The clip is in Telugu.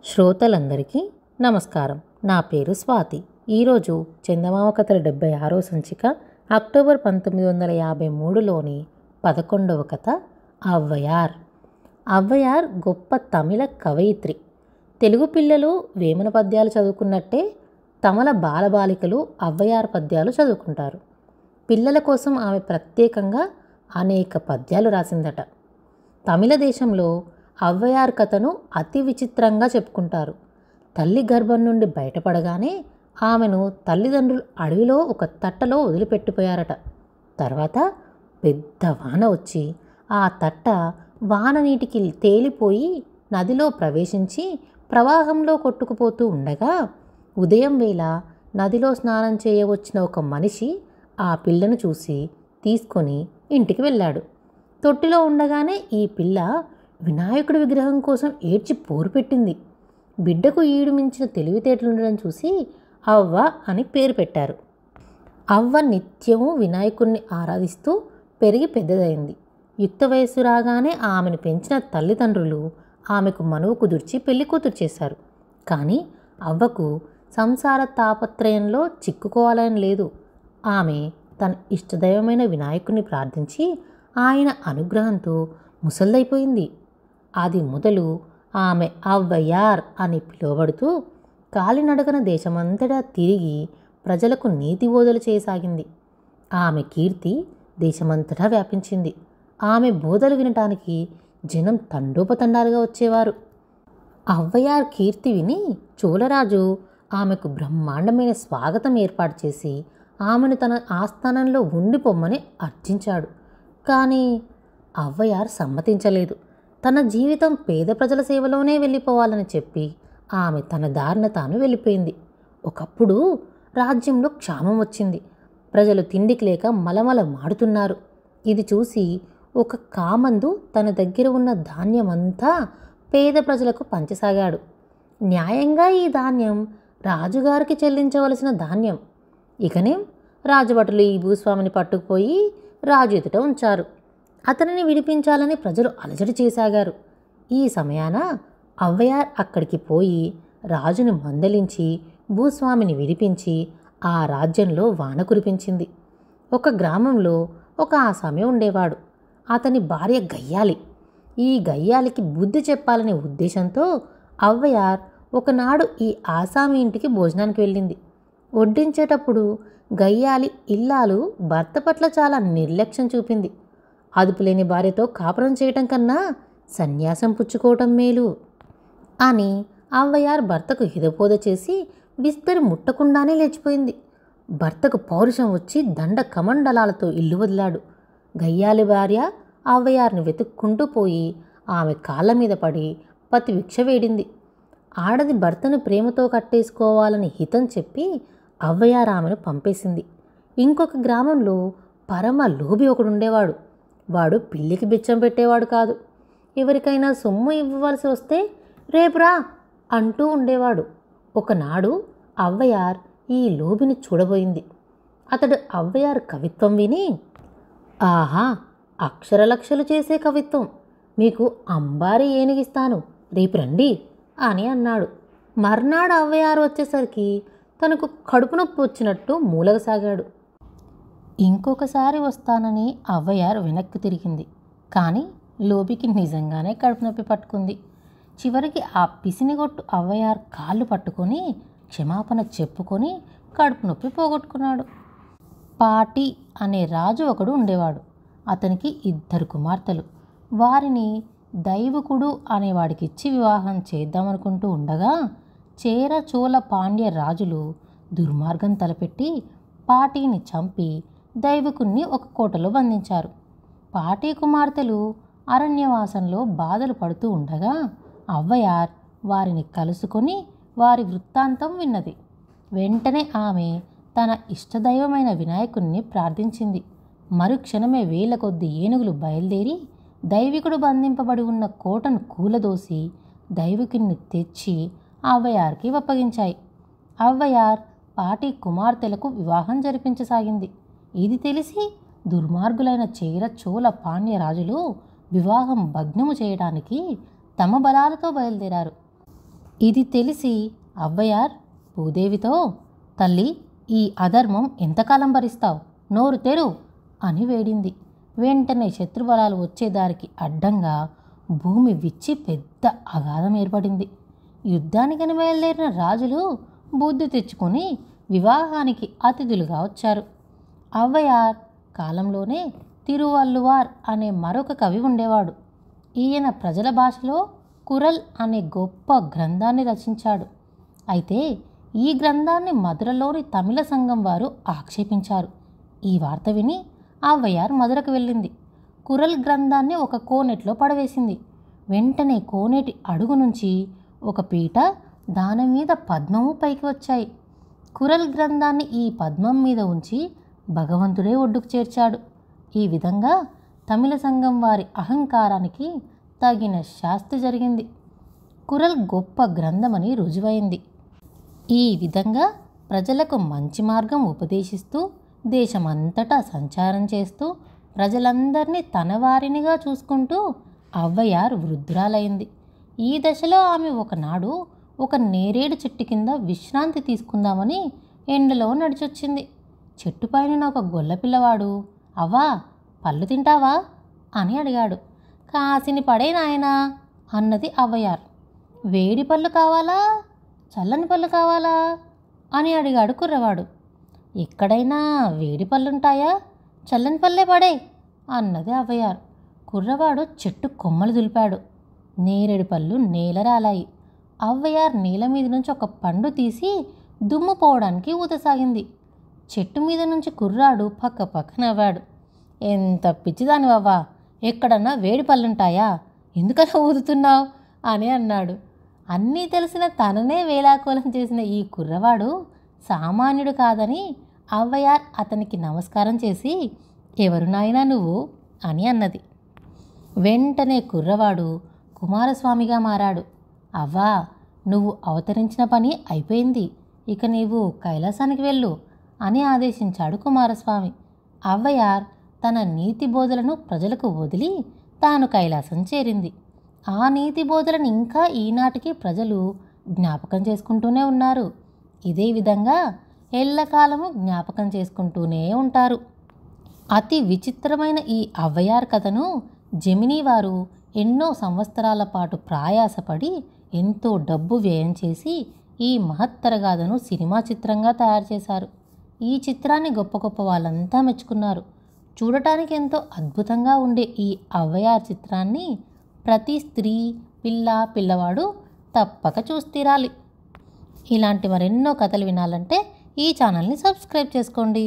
శ్రోతలందరికీ నమస్కారం. నా పేరు స్వాతి. ఈరోజు చందమామ కథల 76వ సంచిక అక్టోబర్ 1953లోని 11వ కథ ఔవయార్. ఔవయార్ గొప్ప తమిళ కవయిత్రి. తెలుగు పిల్లలు వేమన పద్యాలు చదువుకున్నట్టే తమిళ బాలబాలికలు ఔవయార్ పద్యాలు చదువుకుంటారు. పిల్లల కోసం ఆమె ప్రత్యేకంగా అనేక పద్యాలు రాసిందట. తమిళ దేశంలో ఔవయార్ కథను అతి విచిత్రంగా చెప్పుకుంటారు. తల్లి గర్భం నుండి బయటపడగానే ఆమెను తల్లిదండ్రులు అడవిలో ఒక తట్టలో వదిలిపెట్టిపోయారట. తర్వాత పెద్ద వాన వచ్చి ఆ తట్ట వాన నీటికి తేలిపోయి నదిలో ప్రవేశించి ప్రవాహంలో కొట్టుకుపోతూ ఉండగా ఉదయం వేళ నదిలో స్నానం చేయవచ్చిన ఒక మనిషి ఆ పిల్లను చూసి తీసుకొని ఇంటికి వెళ్ళాడు. తొట్టిలో ఉండగానే ఈ పిల్ల వినాయకుడి విగ్రహం కోసం ఏడ్చి పోరు పెట్టింది. బిడ్డకు ఈడు మించిన తెలివితేటలుండడం చూసి అవ్వ అని పేరు పెట్టారు. అవ్వ నిత్యము వినాయకుడిని ఆరాధిస్తూ పెరిగి పెద్దదైంది. యుక్త వయస్సు రాగానే ఆమెను పెంచిన తల్లిదండ్రులు ఆమెకు మనువు కుదుర్చి పెళ్లి కూతురు చేశారు. కానీ అవ్వకు సంసార తాపత్రయంలో చిక్కుకోవాలని లేదు. ఆమె తన ఇష్టదైవమైన వినాయకుడిని ప్రార్థించి ఆయన అనుగ్రహంతో ముసల్దైపోయింది. అది మొదలు ఆమె ఔవయార్ అని పిలువబడుతూ కాలినడకన దేశమంతటా తిరిగి ప్రజలకు నీతి బోధలు చేయసాగింది. ఆమె కీర్తి దేశమంతటా వ్యాపించింది. ఆమె బోధలు వినటానికి జనం తండోపతండాలుగా వచ్చేవారు. ఔవయార్ కీర్తి విని చోళరాజు ఆమెకు బ్రహ్మాండమైన స్వాగతం ఏర్పాటు చేసి ఆమెను తన ఆస్థానంలో ఉండిపోమ్మని అర్జించాడు. కానీ ఔవయార్ సమ్మతించలేదు. తన జీవితం పేద ప్రజల సేవలోనే వెళ్ళిపోవాలని చెప్పి ఆమె తన దారిన తాను వెళ్ళిపోయింది. ఒకప్పుడు రాజ్యంలో క్షామం వచ్చింది. ప్రజలు తిండికి లేక మలమల మాడుతున్నారు. ఇది చూసి ఒక కామందు తన దగ్గర ఉన్న ధాన్యమంతా పేద ప్రజలకు పంచసాగాడు. న్యాయంగా ఈ ధాన్యం రాజుగారికి చెల్లించవలసిన ధాన్యం. ఇకనే రాజభటులు ఈ భూస్వామిని పట్టుకుపోయి రాజు ఎదుట ఉంచారు. అతనిని విడిపించాలని ప్రజలు అలజడి చేసాగారు. ఈ సమయాన ఔవయార్ అక్కడికి పోయి రాజుని మందలించి భూస్వామిని విడిపించి ఆ రాజ్యంలో వాన కురిపించింది. ఒక గ్రామంలో ఒక ఆసామి ఉండేవాడు. అతని భార్య గయ్యాలి. ఈ గయ్యాలికి బుద్ధి చెప్పాలనే ఉద్దేశంతో ఔవయార్ ఒకనాడు ఈ ఆసామి ఇంటికి భోజనానికి వెళ్ళింది. వడ్డించేటప్పుడు గయ్యాలి ఇల్లాలు భర్త పట్ల చాలా నిర్లక్ష్యం చూపింది. అదుపులేని భార్యతో కాపురం చేయటం కన్నా సన్యాసం పుచ్చుకోవటం మేలు అని ఔవయార్ భర్తకు హితబోధ చేసి విస్తరి ముట్టకుండానే లేచిపోయింది. భర్తకు పౌరుషం వచ్చి దండ కమండలాలతో ఇల్లు వదిలాడు. గయ్యాలి భార్య ఔవయార్ని వెతుక్కుంటూ పోయి ఆమె కాళ్ళ మీద పడి పతి భిక్ష వేడింది. ఆడది భర్తను ప్రేమతో కట్టేసుకోవాలని హితం చెప్పి ఔవయార్ ఆమెను పంపేసింది. ఇంకొక గ్రామంలో పరమ లోభి ఒకడుండేవాడు. వాడు పిల్లికి బిచ్చం పెట్టేవాడు కాదు. ఎవరికైనా సొమ్ము ఇవ్వవలసి వస్తే రేపురా అంటూ ఉండేవాడు. ఒకనాడు ఔవయార్ ఈ లోబిని చూడబోయింది. అతడు ఔవయార్ కవిత్వం విని, ఆహా, అక్షరలక్షలు చేసే కవిత్వం, మీకు అంబారి ఏనుగిస్తాను, రేపు రండి అని అన్నాడు. మర్నాడు ఔవయార్ వచ్చేసరికి తనకు కడుపు నొప్పి వచ్చినట్టు మూలగసాగాడు. ఇంకొకసారి వస్తానని ఔవయార్ వెనక్కి తిరిగింది. కానీ లోబికి నిజంగానే కడుపు నొప్పి పట్టుకుంది. చివరికి ఆ పిసినిగొట్టు ఔవయార్ కాళ్ళు పట్టుకొని క్షమాపణ చెప్పుకొని కడుపు నొప్పి పోగొట్టుకున్నాడు. పాటి అనే రాజు ఒకడు ఉండేవాడు. అతనికి 2 కుమార్తెలు. వారిని దైవకుడు అనేవాడికిచ్చి వివాహం చేద్దామనుకుంటూ ఉండగా చేర చోళ పాండ్య రాజులు దుర్మార్గం తలపెట్టి పాటిని చంపి దైవకుణ్ణి ఒక కోటలో బంధించారు. పాటి కుమార్తెలు అరణ్యవాసంలో బాధలు పడుతూ ఉండగా ఔవయార్ వారిని కలుసుకొని వారి వృత్తాంతం విన్నది. వెంటనే ఆమె తన ఇష్టదైవమైన వినాయకుణ్ణి ప్రార్థించింది. మరుక్షణమే వేల కొద్ది ఏనుగులు బయలుదేరి దైవికుడు బంధింపబడి ఉన్న కోటను కూలదోసి దైవికుణ్ణి తెచ్చి ఔవయార్కి అప్పగించాయి. ఔవయార్ పాటి కుమార్తెలకు వివాహం జరిపించసాగింది. ఇది తెలిసి దుర్మార్గులైన చేర చోళ పాండ్య రాజులు వివాహం భగ్నము చేయడానికి తమ బలాలతో బయలుదేరారు. ఇది తెలిసి అవ్వయార్ భూదేవితో, తల్లి, ఈ అధర్మం ఎంతకాలం భరిస్తావు? నోరు తెరు అని వేడింది. వెంటనే శత్రుబలాలు వచ్చేదారికి అడ్డంగా భూమి విచ్చి పెద్ద అగాధం ఏర్పడింది. యుద్ధానికని బయలుదేరిన రాజులు బుద్ధి తెచ్చుకొని వివాహానికి అతిథులుగా వచ్చారు. అవ్వయార్ కాలంలోనే తిరువల్లువార్ అనే మరొక కవి ఉండేవాడు. ఈయన ప్రజల భాషలో కురల్ అనే గొప్ప గ్రంథాన్ని రచించాడు. అయితే ఈ గ్రంథాన్ని మధురలోని తమిళ సంఘం వారు ఆక్షేపించారు. ఈ వార్త విని అవ్వయార్ మధురకు వెళ్ళింది. కురల్ గ్రంథాన్ని ఒక కోనేటిలో పడవేసింది. వెంటనే కోనేటి అడుగు నుంచి ఒక పీట, దాని మీద పద్మము పైకి వచ్చాయి. కురల్ గ్రంథాన్ని ఈ పద్మం మీద ఉంచి భగవంతుడే ఒడ్డుకు చేర్చాడు. ఈ విధంగా తమిళ సంఘం వారి అహంకారానికి తగిన శాస్తి జరిగింది. కురల్ గొప్ప గ్రంథమని రుజువైంది. ఈ విధంగా ప్రజలకు మంచి మార్గం ఉపదేశిస్తూ దేశమంతటా సంచారం చేస్తూ ప్రజలందరినీ తన వారినిగా చూసుకుంటూ అవ్వయార్ వృద్ధురాలైంది. ఈ దశలో ఆమె ఒకనాడు ఒక నేరేడు చెట్టు కింద విశ్రాంతి తీసుకుందామని ఎండలో నడిచొచ్చింది. చెట్టుపైన ఒక గొల్ల పిల్లవాడు, అవ్వా, పళ్ళు తింటావా అని అడిగాడు. కాసిని పడే నాయనా అన్నది అవ్వయార్. వేడి పళ్ళు కావాలా, చల్లని పళ్ళు కావాలా అని అడిగాడు కుర్రవాడు. ఎక్కడైనా వేడి పళ్ళుంటాయా, చల్లని పళ్ళే పడే అన్నది అవ్వయార్. కుర్రవాడు చెట్టు కొమ్మలు దులిపాడు. నేరేడు పళ్ళు నేల రాలాయి. అవ్వయార్ నేల మీద నుంచి ఒక పండు తీసి దుమ్ము పోవడానికి ఊతసాగింది. చెట్టు మీద నుంచి కుర్రాడు పక్క పక్క నవ్వాడు. ఎంత పిచ్చిదానివవ్వా, ఎక్కడన్నా వేడి పళ్ళుంటాయా, ఎందుకలా ఊదుతున్నావు అని అన్నాడు. అన్నీ తెలిసిన తననే వేలాకోలం చేసిన ఈ కుర్రవాడు సామాన్యుడు కాదని అవ్వయార్ అతనికి నమస్కారం చేసి, ఎవరు నాయనా నువ్వు అని అన్నది. వెంటనే కుర్రవాడు కుమారస్వామిగా మారాడు. అవ్వా, నువ్వు అవతరించిన పని అయిపోయింది, ఇక నీవు కైలాసానికి వెళ్ళు అని ఆదేశించాడు కుమారస్వామి. అవ్వయార్ తన నీతి బోధలను ప్రజలకు వదిలి తాను కైలాసం చేరింది. ఆ నీతి బోధలను ఇంకా ఈనాటికి ప్రజలు జ్ఞాపకం చేసుకుంటూనే ఉన్నారు. ఇదే విధంగా ఎల్లకాలము జ్ఞాపకం చేసుకుంటూనే ఉంటారు. అతి విచిత్రమైన ఈ అవ్వయార్ కథను జెమినీ వారు ఎన్నో సంవత్సరాల పాటు ప్రయాసపడి ఎంతో డబ్బు వ్యయం చేసి ఈ మహత్తర గాథను సినిమా చిత్రంగా తయారు చేశారు. ఈ చిత్రాన్ని గొప్ప గొప్ప వాళ్ళంతా మెచ్చుకున్నారు. చూడటానికి ఎంతో అద్భుతంగా ఉండే ఈ అవ్వయార్ చిత్రాన్ని ప్రతి స్త్రీ, పిల్లవాడు తప్పక చూసి తీరాలి. ఇలాంటి మరెన్నో కథలు వినాలంటే ఈ ఛానల్ని సబ్స్క్రైబ్ చేసుకోండి.